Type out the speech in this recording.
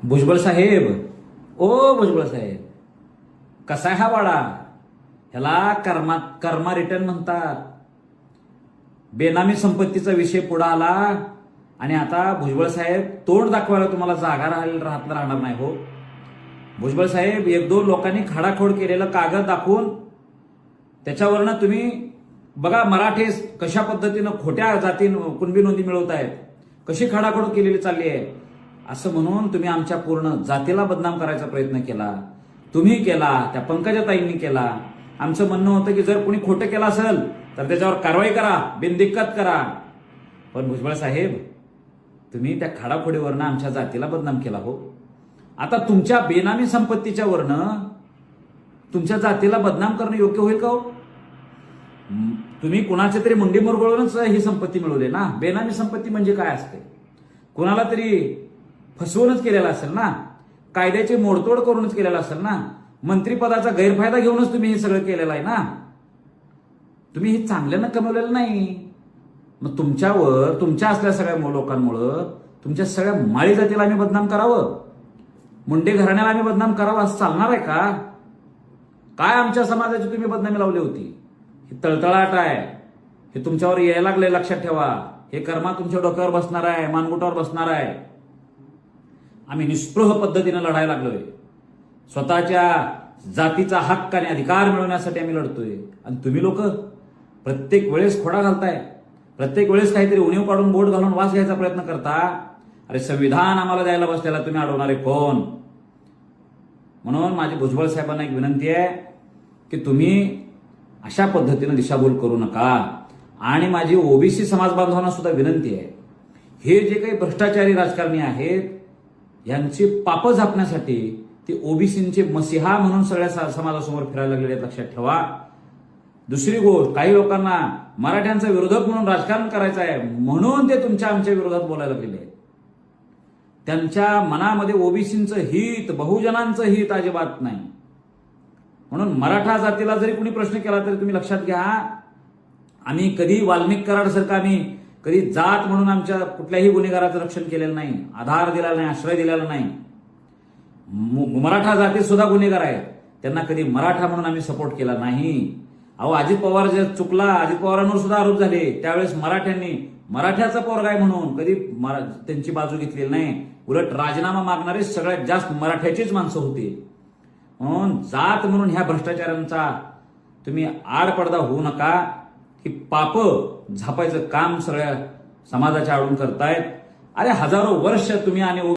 भुजबळ साहेब, ओ भुजबळ साहेब, कसा आहे हा वाडा? ह्याला कर्मा रिटर्न म्हणतात. बेनामी संपत्तीचा विषय पुढे आला आणि आता भुजबळ साहेब तोंड दाखवायला तुम्हाला जागा राहणार नाही हो. भुजबळ साहेब, एक दोन लोकांनी खाडाखोड केलेलं कागद दाखवून त्याच्यावरनं तुम्ही बघा मराठे कशा पद्धतीनं खोट्या जातीन कुणबी नोंदी मिळवत आहेत, कशी खाडाखोड केलेली चालली आहे असं म्हणून तुम्ही आमच्या पूर्ण जातीला बदनाम करायचा प्रयत्न केला. तुम्ही केला, त्या पंकजाताईंनी केला. आमचं म्हणणं होतं की जर कुणी खोटं केलं असेल तर त्याच्यावर कारवाई करा, बिनदिक्कत करा. पण भुजबळ साहेब, तुम्ही त्या खाडाखोडीवरनं आमच्या जातीला बदनाम केला हो. आता तुमच्या बेनामी संपत्तीच्या वरनं तुमच्या जातीला बदनाम करणं योग्य होईल का हो? तुम्ही कुणाच्या तरी मुंडी मुरगळूनच ही संपत्ती मिळवली ना. बेनामी संपत्ती म्हणजे काय असते? कुणाला तरी फसवूनच केलेला असेल ना, कायद्याची मोडतोड करूनच केलेला असेल ना, मंत्रिपदाचा गैरफायदा घेऊनच तुम्ही हे सगळं केलेलं आहे ना. तुम्ही हे चांगल्यानं कमवलेलं नाही. मग तुमच्यावर तुमच्या असल्या सगळ्या लोकांमुळं तुमच्या सगळ्या माळी जातीला आम्ही बदनाम करावं, मुंडे घराण्याला आम्ही बदनाम करावं असं चालणार आहे का? काय आमच्या समाजाची तुम्ही बदनामी लावली होती? ही तळतळाट आहे, हे तुमच्यावर यायला लागले, लक्षात ठेवा. हे कर्मा तुमच्या डोक्यावर बसणार आहे, मानगुटावर बसणार आहे. आम्ही निस्पृह पद्धतीनं लढायला लागलोय. स्वतःच्या जातीचा हक्क आणि अधिकार मिळवण्यासाठी आम्ही लढतोय. आणि तुम्ही लोक प्रत्येक वेळेस खोडा घालताय, प्रत्येक वेळेस काहीतरी उणीव काढून बोट घालून वास घ्यायचा प्रयत्न करता. अरे संविधान आम्हाला द्यायला बसलेला तुम्ही अडवणारे कोण? म्हणून माझी भुजबळ साहेबांना एक विनंती आहे की तुम्ही अशा पद्धतीनं दिशाभूल करू नका. आणि माझी ओबीसी समाज बांधवांना सुद्धा विनंती आहे, हे जे काही भ्रष्टाचारी राजकारणी आहेत यांची पापं झापण्यासाठी ते ओबीसींचे मसिहा म्हणून सगळ्या समाजासमोर फिरायला लागलेले आहेत, लक्षात ठेवा. दुसरी गोष्ट, काही लोकांना मराठ्यांचा विरोधक म्हणून राजकारण करायचं आहे म्हणून ते तुमच्या आमच्या विरोधात बोलायला लागलेले आहेत. त्यांच्या मनामध्ये ओबीसींचं हित, बहुजनांचं हित अजिबात नाही. म्हणून मराठा जातीला जरी कुणी प्रश्न केला तरी तुम्ही लक्षात घ्या, आम्ही कधी वाल्मिक कराडसारखं आम्ही कधी जात म्हणून आमच्या कुठल्याही गुन्हेगाराचं रक्षण केलेलं नाही, आधार दिलेला नाही, आश्रय दिलेला नाही. मराठा जाती सुद्धा गुन्हेगार आहेत, त्यांना कधी मराठा म्हणून आम्ही सपोर्ट केला नाही. अहो, अजित पवार जे चुकला, अजित पवारांवर सुद्धा आरोप झाले, त्यावेळेस मराठ्यांनी मराठ्याचा पोरगा आहे म्हणून कधी त्यांची बाजू घेतलेली नाही. उलट राजीनामा मागणारे सगळ्यात जास्त मराठ्याचीच माणसं होती. म्हणून जात म्हणून ह्या भ्रष्टाचारांचा तुम्ही आडपडदा होऊ नका. ही पाप झापायचं काम सगळ्या समाजाच्या आडून करतायत. अरे हजारो वर्ष तुम्ही आणि